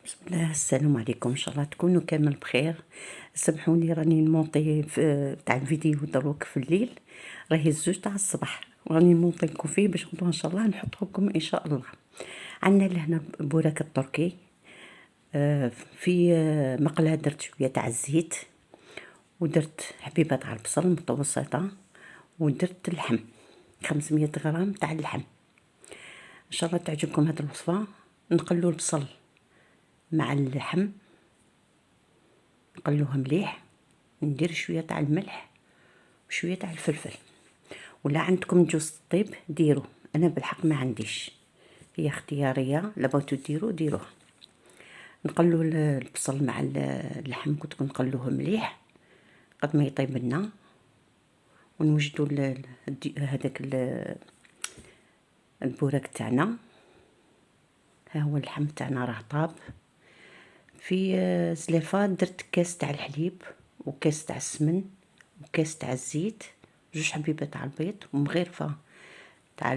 بسم الله، السلام عليكم. ان شاء الله تكونوا كامل بخير. سامحوني راني نمونطي تاع الفيديو دروك في الليل، راهي الزوج تاع الصباح وراني نمونطي لكم فيه باش غدوه ان شاء الله نحطه لكم ان شاء الله. عندنا لهنا بوراك التركي، في مقله درت شويه تاع الزيت، ودرت حبيبه تاع البصل متوسطه، ودرت اللحم 500 غرام تاع اللحم. ان شاء الله تعجبكم هذه الوصفه. نقلوا البصل مع اللحم، نقلوها مليح، ندير شويه تاع الملح وشويه تاع الفلفل، ولا عندكم جوز الطيب ديروه، انا بالحق ما عنديش، هي اختياريه، لا بغيتو ديروه ديروه. نقلو البصل مع اللحم، قلت لكم نقلوه مليح قد ما يطيب لنا، ونوجدوا هذاك البوراك تاعنا. ها هو اللحم تاعنا راه طاب. في زلافه درت كاس تاع الحليب وكاس تاع السمن وكاس تاع الزيت، 2 حبيبات تاع البيض ومغرفه تاع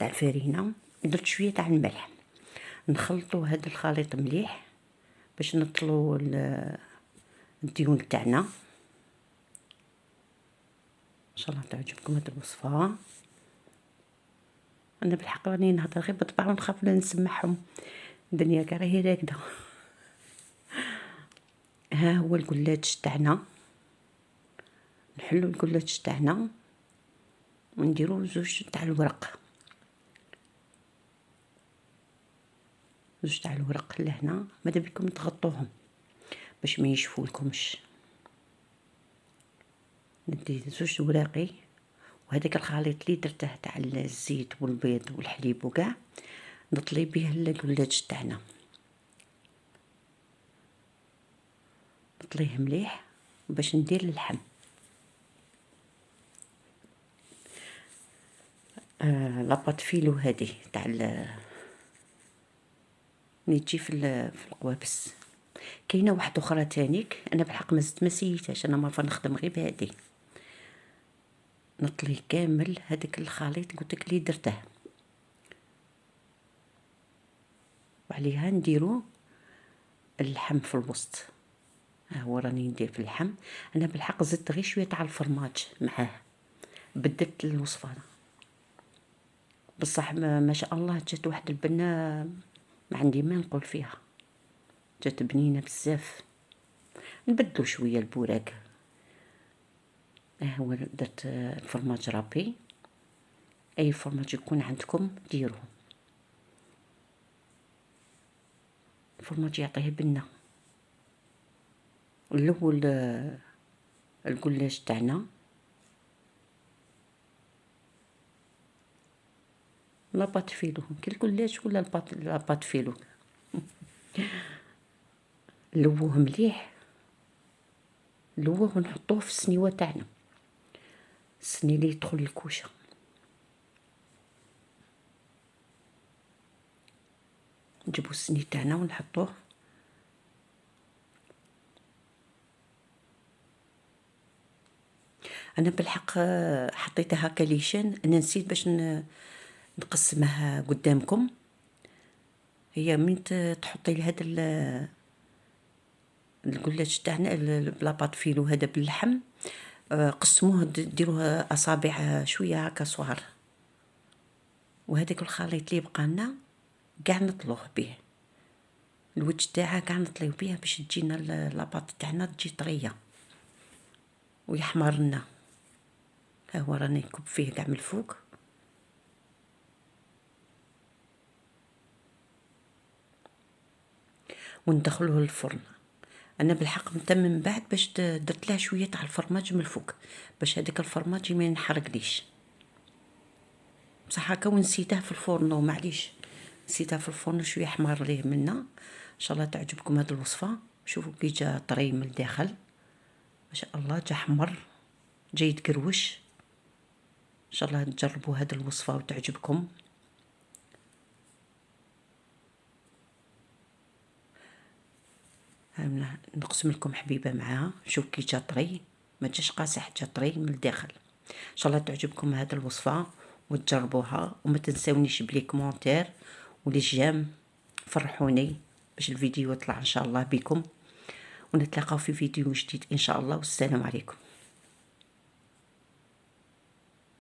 الفرينه، درت شويه تاع الملح. نخلطوا هذا الخليط مليح باش نطلو الديون تاعنا. ان شاء الله تعجبكم هذه الوصفه. انا بالحق راني نهضر غير بالطبع ونخاف لا نسمعهم، الدنيا كاع راهي راكده. ها هو الكلاج تاعنا، نحلو الكلاج تاعنا ونديرو 2 تاع الورق، 2 تاع الورق لهنا، ماذا بكم تغطوهم باش ما يشفولكمش. ندي 2 وراقي، وهذاك الخليط اللي درته تاع الزيت والبيض والحليب وكاع نطلي به الكلاج تاعنا، نطليه مليح باش ندير اللحم. لاباط فيلو هذه تاع اللي تجي في القوابس. كاينه واحده اخرى تانيك، انا بالحق ما سيتهاش، انا مرة نخدم غير بهذه. نطلي كامل هذاك الخليط قلتلك اللي درته، وعليها نديرو اللحم في الوسط. ها هو راني ندير في اللحم. انا بالحق زدت غير شويه تاع الفرماج معاه، بدلت الوصفه بصح ما شاء الله جات واحد البنه ما عندي ما نقول فيها، جات بنينه بزاف. نبدلو شويه البوراك. هو درت الفرماج رابي، اي فرماج يكون عندكم ديروه، الفرماج يعطيه بنه. الاول الكلاج تاعنا لاباط فيلو، كي الكلاج ولا لاباط فيلو. نلووه مليح، نلووه ونحطوه في السنيوه تاعنا، السني اللي يدخل الكوشه. نجيبو السني تاعنا ونحطوه، انا بالحق حطيتها هكا ليشان، انا نسيت باش نقسمها قدامكم. هي من تحطي لهذا الكلاج تاعنا بلاباط فيلو هذا باللحم، قسموه ديروه اصابع شويه هكا صغار، وهذاك الخليط اللي بقى لنا كاع نطلوه به، الوجه تاعها كاع نطليو بيه باش تجينا لاباط تاعنا تجي طريه ويحمر لنا. ها هو راني نكب فيه كاع من الفوق، وندخلوه للفرن. انا بالحق نتا من بعد باش درت له شويه تاع الفرماج من الفوق باش هذاك الفرماج ما ينحرقليش، بصح هكا ونسيته في الفرن ومعليش نسيته في الفرن شويه حمار ليه منا. ان شاء الله تعجبكم هذه الوصفه. شوفوا كي جا طري من الداخل، ما شاء الله جا حمر، جاي يتقروش. ان شاء الله تجربوا هذه الوصفه وتعجبكم. نقسم لكم حبيبه معاها، شوف كي جا طري، ما جاش قاصح، جا طري من الداخل. ان شاء الله تعجبكم هذه الوصفه وتجربوها، وما تنسونيش بلي كومونتير ولي جيم، فرحوني. باش الفيديو يطلع ان شاء الله بكم، ونتلاقاو في فيديو جديد ان شاء الله، والسلام عليكم.